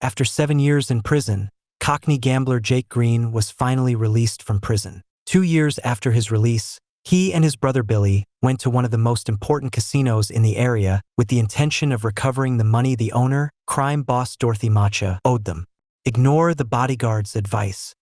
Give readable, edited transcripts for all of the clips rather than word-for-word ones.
After 7 years in prison, cockney gambler Jake Green was finally released from prison. 2 years after his release, he and his brother Billy went to one of the most important casinos in the area with the intention of recovering the money the owner, crime boss Dorothy Macha, owed them. Ignore the bodyguard's advice.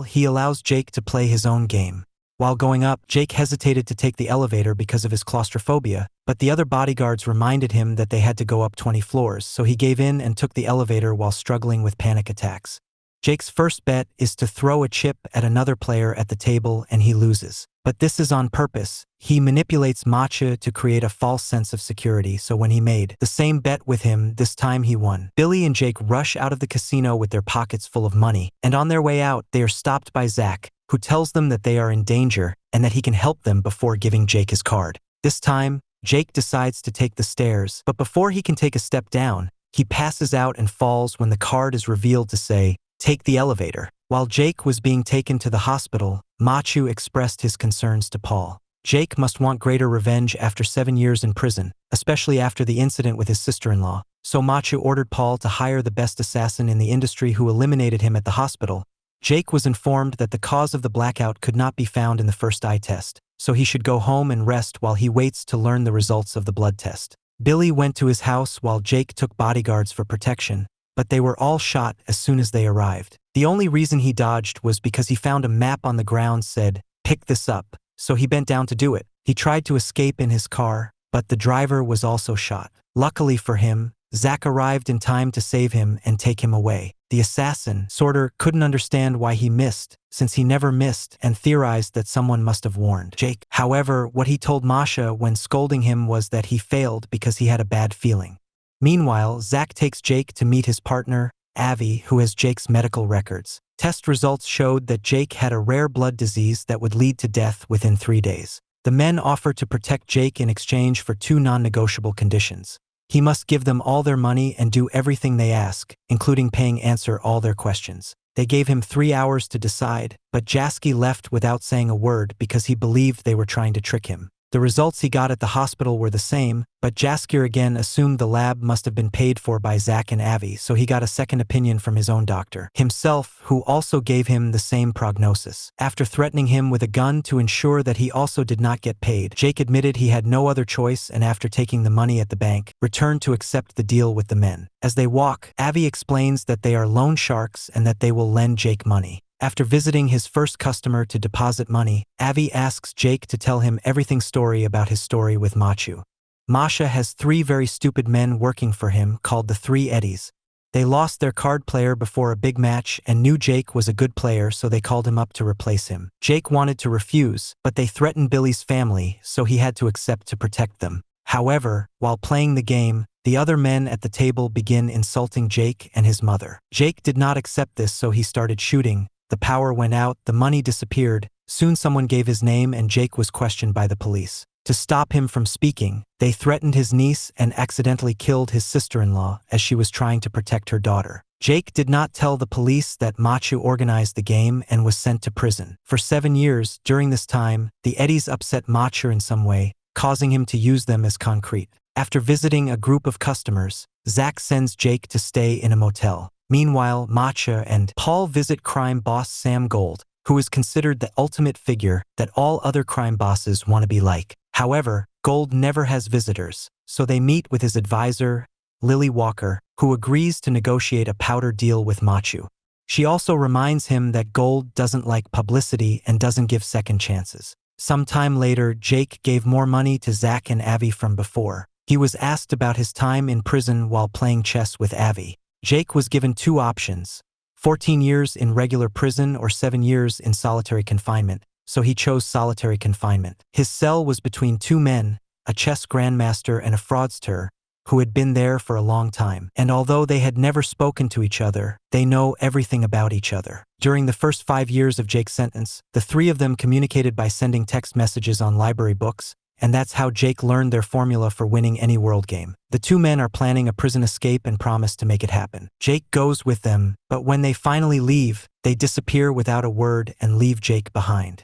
He allows Jake to play his own game. While going up, Jake hesitated to take the elevator because of his claustrophobia, but the other bodyguards reminded him that they had to go up 20 floors, so he gave in and took the elevator while struggling with panic attacks. Jake's first bet is to throw a chip at another player at the table and he loses. But this is on purpose. He manipulates Macha to create a false sense of security, so when he made the same bet with him, this time he won. Billy and Jake rush out of the casino with their pockets full of money, and on their way out, they are stopped by Zach, who tells them that they are in danger and that he can help them before giving Jake his card. This time, Jake decides to take the stairs, but before he can take a step down, he passes out and falls when the card is revealed to say, "Take the elevator." While Jake was being taken to the hospital, Machu expressed his concerns to Paul. Jake must want greater revenge after 7 years in prison, especially after the incident with his sister-in-law. So Machu ordered Paul to hire the best assassin in the industry who eliminated him at the hospital. Jake was informed that the cause of the blackout could not be found in the first eye test, so he should go home and rest while he waits to learn the results of the blood test. Billy went to his house while Jake took bodyguards for protection, but they were all shot as soon as they arrived. The only reason he dodged was because he found a map on the ground said, "Pick this up," so he bent down to do it. He tried to escape in his car, but the driver was also shot. Luckily for him, Zach arrived in time to save him and take him away. The assassin, Sorter, couldn't understand why he missed, since he never missed, and theorized that someone must have warned Jake. However, what he told Masha when scolding him was that he failed because he had a bad feeling. Meanwhile, Zach takes Jake to meet his partner, Avi, who has Jake's medical records. Test results showed that Jake had a rare blood disease that would lead to death within 3 days. The men offer to protect Jake in exchange for 2 non-negotiable conditions. He must give them all their money and do everything they ask, including answer all their questions. They gave him 3 hours to decide, but Jasky left without saying a word because he believed they were trying to trick him. The results he got at the hospital were the same, but Jaskier again assumed the lab must have been paid for by Zach and Avi, so he got a second opinion from his own doctor himself, who also gave him the same prognosis. After threatening him with a gun to ensure that he also did not get paid, Jake admitted he had no other choice and after taking the money at the bank, returned to accept the deal with the men. As they walk, Avi explains that they are loan sharks and that they will lend Jake money. After visiting his first customer to deposit money, Avi asks Jake to tell him everything story about his story with Machu. Masha has 3 very stupid men working for him called the 3 Eddies. They lost their card player before a big match and knew Jake was a good player, so they called him up to replace him. Jake wanted to refuse, but they threatened Billy's family, so he had to accept to protect them. However, while playing the game, the other men at the table begin insulting Jake and his mother. Jake did not accept this, so he started shooting. The power went out, the money disappeared. Soon someone gave his name and Jake was questioned by the police. To stop him from speaking, they threatened his niece and accidentally killed his sister-in-law as she was trying to protect her daughter. Jake did not tell the police that Machu organized the game and was sent to prison. For 7 years, during this time, the Eddies upset Machu in some way, causing him to use them as concrete. After visiting a group of customers, Zach sends Jake to stay in a motel. Meanwhile, Macha and Paul visit crime boss Sam Gold, who is considered the ultimate figure that all other crime bosses want to be like. However, Gold never has visitors, so they meet with his advisor, Lily Walker, who agrees to negotiate a powder deal with Machu. She also reminds him that Gold doesn't like publicity and doesn't give second chances. Sometime later, Jake gave more money to Zach and Avi from before. He was asked about his time in prison while playing chess with Avi. Jake was given 2 options, 14 years in regular prison or 7 years in solitary confinement, so he chose solitary confinement. His cell was between 2 men, a chess grandmaster and a fraudster, who had been there for a long time. And although they had never spoken to each other, they know everything about each other. During the first 5 years of Jake's sentence, the 3 of them communicated by sending text messages on library books, and that's how Jake learned their formula for winning any world game. The 2 men are planning a prison escape and promise to make it happen. Jake goes with them, but when they finally leave, they disappear without a word and leave Jake behind.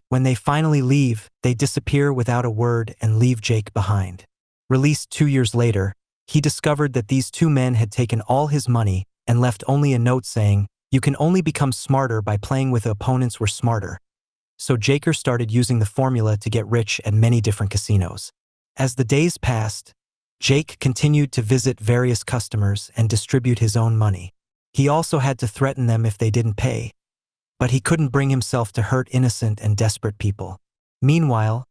Released 2 years later, he discovered that these 2 men had taken all his money, and left only a note saying, "You can only become smarter by playing with opponents were smarter." So Jaker started using the formula to get rich at many different casinos. As the days passed, Jake continued to visit various customers and distribute his own money. He also had to threaten them if they didn't pay, but he couldn't bring himself to hurt innocent and desperate people. Meanwhile,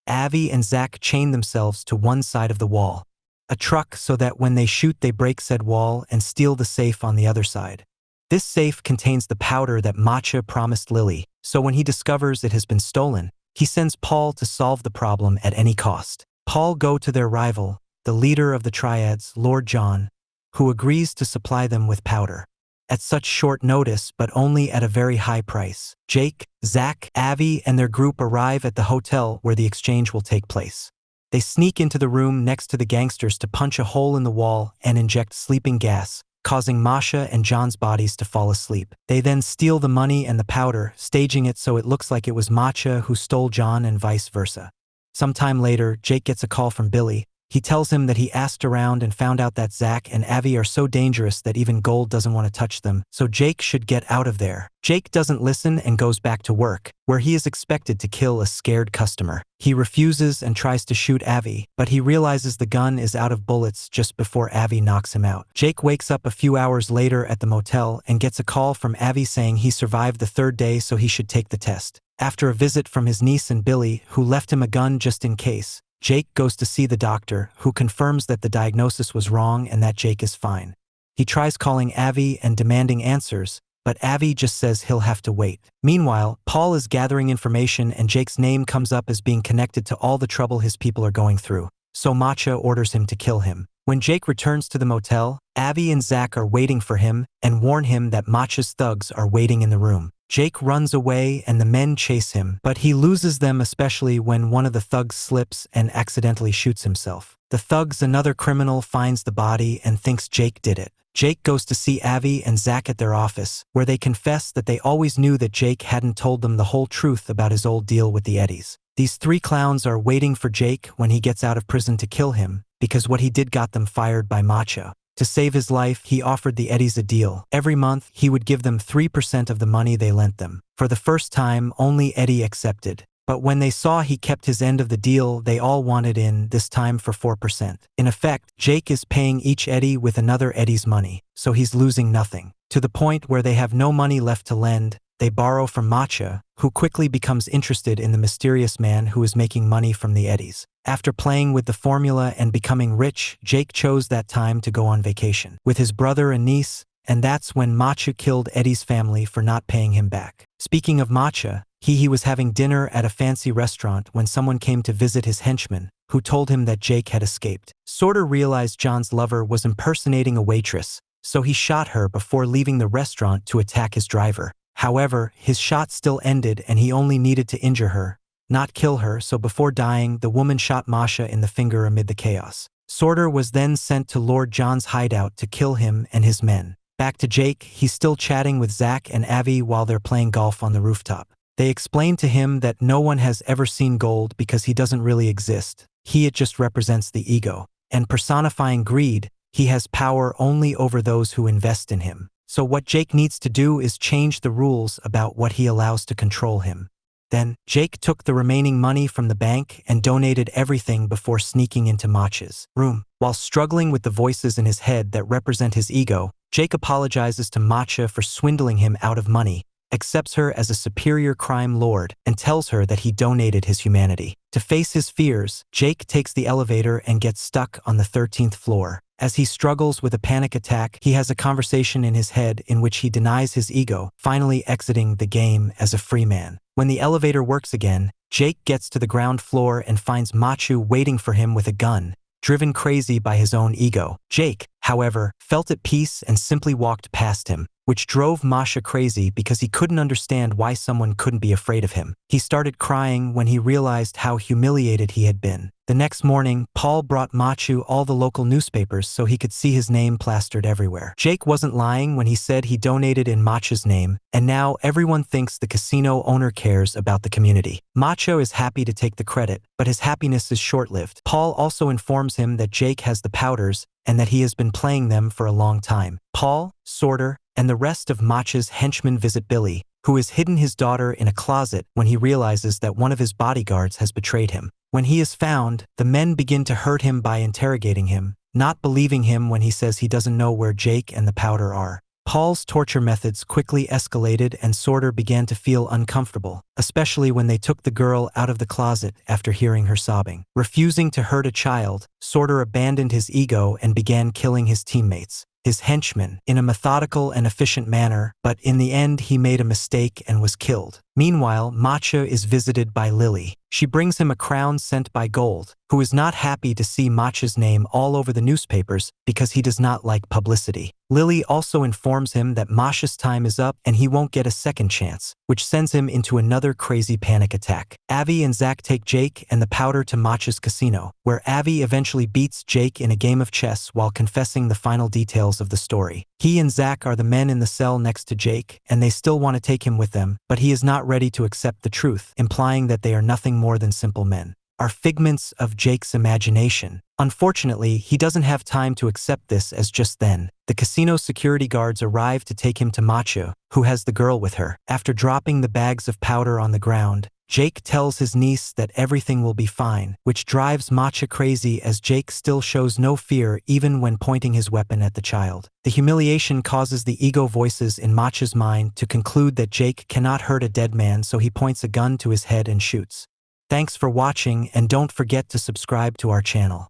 Avi and Zach chained themselves to one side of the wall, a truck so that when they shoot they break said wall and steal the safe on the other side. This safe contains the powder that Matcha promised Lily, so when he discovers it has been stolen, he sends Paul to solve the problem at any cost. Paul goes to their rival, the leader of the triads, Lord John, who agrees to supply them with powder. At such short notice but only at a very high price, Jake, Zach, Avi, and their group arrive at the hotel where the exchange will take place. They sneak into the room next to the gangsters to punch a hole in the wall and inject sleeping gas, causing Masha and John's bodies to fall asleep. They then steal the money and the powder, staging it so it looks like it was Matcha who stole John and vice versa. Sometime later, Jake gets a call from Billy. He tells him that he asked around and found out that Zach and Avi are so dangerous that even gold doesn't want to touch them, so Jake should get out of there. Jake doesn't listen and goes back to work, where he is expected to kill a scared customer. He refuses and tries to shoot Avi, but he realizes the gun is out of bullets just before Avi knocks him out. Jake wakes up a few hours later at the motel and gets a call from Avi saying he survived the third day so he should take the test. After a visit from his niece and Billy, who left him a gun just in case, Jake goes to see the doctor, who confirms that the diagnosis was wrong and that Jake is fine. He tries calling Avi and demanding answers, but Avi just says he'll have to wait. Meanwhile, Paul is gathering information and Jake's name comes up as being connected to all the trouble his people are going through, so Matcha orders him to kill him. When Jake returns to the motel, Avi and Zach are waiting for him and warn him that Matcha's thugs are waiting in the room. Jake runs away and the men chase him, but he loses them, especially when one of the thugs slips and accidentally shoots himself. The thugs, another criminal, finds the body and thinks Jake did it. Jake goes to see Avi and Zach at their office, where they confess that they always knew that Jake hadn't told them the whole truth about his old deal with the Eddies. These three clowns are waiting for Jake when he gets out of prison to kill him, because what he did got them fired by Matcha. To save his life, he offered the Eddies a deal. Every month, he would give them 3% of the money they lent them. For the first time, only Eddie accepted. But when they saw he kept his end of the deal, they all wanted in, this time for 4%. In effect, Jake is paying each Eddie with another Eddie's money, so he's losing nothing. To the point where they have no money left to lend, they borrow from Matcha, who quickly becomes interested in the mysterious man who is making money from the Eddies. After playing with the formula and becoming rich, Jake chose that time to go on vacation with his brother and niece, and that's when Matcha killed Eddie's family for not paying him back. Speaking of Matcha, he was having dinner at a fancy restaurant when someone came to visit his henchman, who told him that Jake had escaped. Sorter realized John's lover was impersonating a waitress, so he shot her before leaving the restaurant to attack his driver. However, his shot still ended and he only needed to injure her, not kill her, so before dying, the woman shot Masha in the finger amid the chaos. Sorter was then sent to Lord John's hideout to kill him and his men. Back to Jake, he's still chatting with Zach and Avi while they're playing golf on the rooftop. They explain to him that no one has ever seen gold because he doesn't really exist. It just represents the ego. And personifying greed, he has power only over those who invest in him. So what Jake needs to do is change the rules about what he allows to control him. Then, Jake took the remaining money from the bank and donated everything before sneaking into Matcha's room. While struggling with the voices in his head that represent his ego, Jake apologizes to Matcha for swindling him out of money, accepts her as a superior crime lord, and tells her that he donated his humanity. To face his fears, Jake takes the elevator and gets stuck on the 13th floor. As he struggles with a panic attack, he has a conversation in his head in which he denies his ego, finally exiting the game as a free man. When the elevator works again, Jake gets to the ground floor and finds Machu waiting for him with a gun, driven crazy by his own ego. Jake, however, felt at peace and simply walked past him, which drove Masha crazy because he couldn't understand why someone couldn't be afraid of him. He started crying when he realized how humiliated he had been. The next morning, Paul brought Machu all the local newspapers so he could see his name plastered everywhere. Jake wasn't lying when he said he donated in Machu's name, and now everyone thinks the casino owner cares about the community. Macho is happy to take the credit, but his happiness is short-lived. Paul also informs him that Jake has the powders and that he has been playing them for a long time. Paul, Sorter, and the rest of Macha's henchmen visit Billy, who has hidden his daughter in a closet when he realizes that one of his bodyguards has betrayed him. When he is found, the men begin to hurt him by interrogating him, not believing him when he says he doesn't know where Jake and the powder are. Paul's torture methods quickly escalated and Sorter began to feel uncomfortable, especially when they took the girl out of the closet after hearing her sobbing. Refusing to hurt a child, Sorter abandoned his ego and began killing his teammates, his henchmen, in a methodical and efficient manner, but in the end he made a mistake and was killed. Meanwhile, Macha is visited by Lily. She brings him a crown sent by Gold, who is not happy to see Macha's name all over the newspapers because he does not like publicity. Lily also informs him that Macha's time is up and he won't get a second chance, which sends him into another crazy panic attack. Avi and Zach take Jake and the powder to Macha's casino, where Avi eventually beats Jake in a game of chess while confessing the final details of the story. He and Zach are the men in the cell next to Jake, and they still want to take him with them, but he is not ready to accept the truth, implying that they are nothing more than simple men, are figments of Jake's imagination. Unfortunately, he doesn't have time to accept this, as just then, the casino security guards arrive to take him to Macha, who has the girl with her. After dropping the bags of powder on the ground, Jake tells his niece that everything will be fine, which drives Macha crazy as Jake still shows no fear even when pointing his weapon at the child. The humiliation causes the ego voices in Macha's mind to conclude that Jake cannot hurt a dead man, so he points a gun to his head and shoots. Thanks for watching, and don't forget to subscribe to our channel.